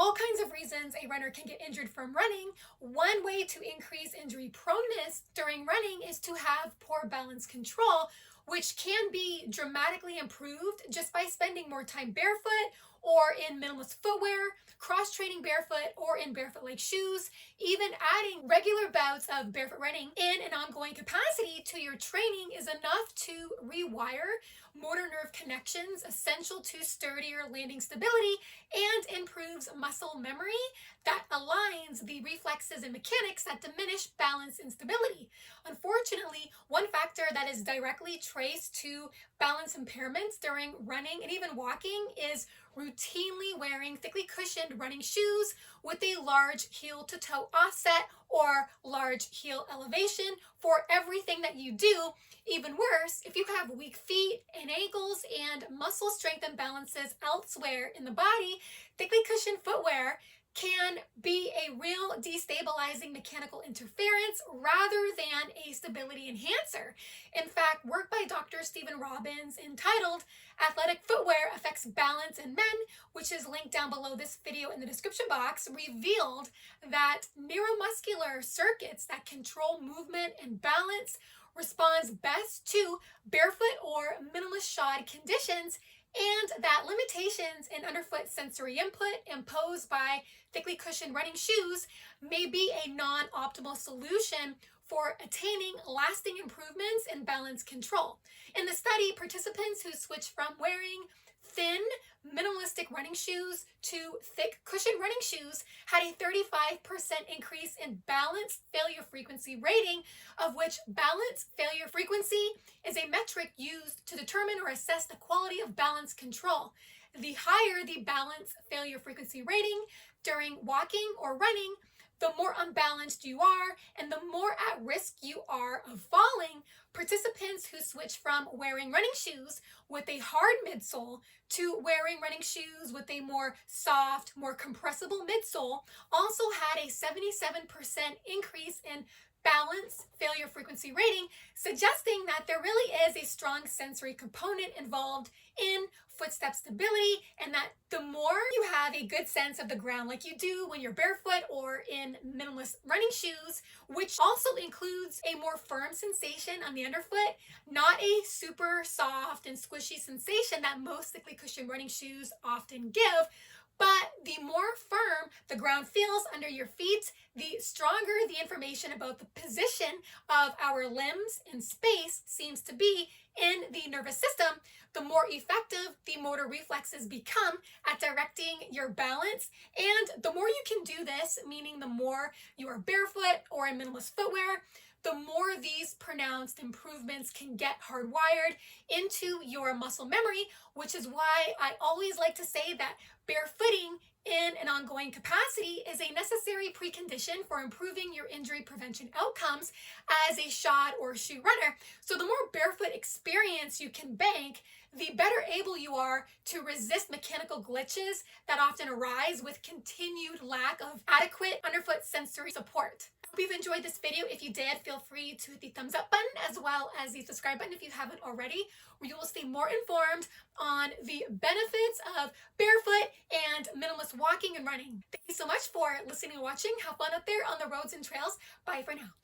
all kinds of reasons a runner can get injured from running. One way to increase injury proneness during running is to have poor balance control, which can be dramatically improved just by spending more time barefoot or in minimalist footwear, cross-training barefoot or in barefoot-like shoes, even adding regular bouts of barefoot running in an ongoing capacity to your training is enough to rewire motor nerve connections essential to sturdier landing stability and improves muscle memory that aligns the reflexes and mechanics that diminish balance and stability. Unfortunately, one factor that is directly traced to balance impairments during running and even walking is routinely wearing thickly cushioned running shoes with a large heel to toe offset or large heel elevation for everything that you do. Even worse, if you have weak feet and ankles and muscle strength imbalances elsewhere in the body, thickly cushioned footwear can be a real destabilizing mechanical interference rather than a stability enhancer. In fact, work by Dr. Stephen Robbins entitled Athletic Footwear Affects Balance in Men, which is linked down below this video in the description box, revealed that neuromuscular circuits that control movement and balance responds best to barefoot or minimalist shod conditions, and that limitations in underfoot sensory input imposed by thickly cushioned running shoes may be a non-optimal solution for attaining lasting improvements in balance control. In the study, participants who switched from wearing thin, minimalistic running shoes to thick cushioned running shoes had a 35% increase in balance failure frequency rating, of which balance failure frequency is a metric used to determine or assess the quality of balance control. The higher the balance failure frequency rating during walking or running, the more unbalanced you are and the more at risk you are of falling. Participants who switch from wearing running shoes with a hard midsole to wearing running shoes with a more soft, more compressible midsole also had a 77% increase in balance failure frequency rating, suggesting that there really is a strong sensory component involved in footstep stability, and that the more you have a good sense of the ground like you do when you're barefoot or in minimalist running shoes, which also includes a more firm sensation on the underfoot, not a super soft and squishy sensation that most thickly cushioned running shoes often give, but the more firm the ground feels under your feet, the stronger the information about the position of our limbs in space seems to be in the nervous system, the more effective the motor reflexes become at directing your balance. And the more you can do this, meaning the more you are barefoot or in minimalist footwear, the more these pronounced improvements can get hardwired into your muscle memory, which is why I always like to say that barefooting in an ongoing capacity is a necessary precondition for improving your injury prevention outcomes as a shod or shoe runner. So the more barefoot experience you can bank, the better able you are to resist mechanical glitches that often arise with continued lack of adequate underfoot sensory support. I hope you've enjoyed this video. If you did, feel free to hit the thumbs up button as well as the subscribe button if you haven't already, where you will stay more informed on the benefits of barefoot and minimalist walking and running. Thank you so much for listening and watching. Have fun out there on the roads and trails. Bye for now.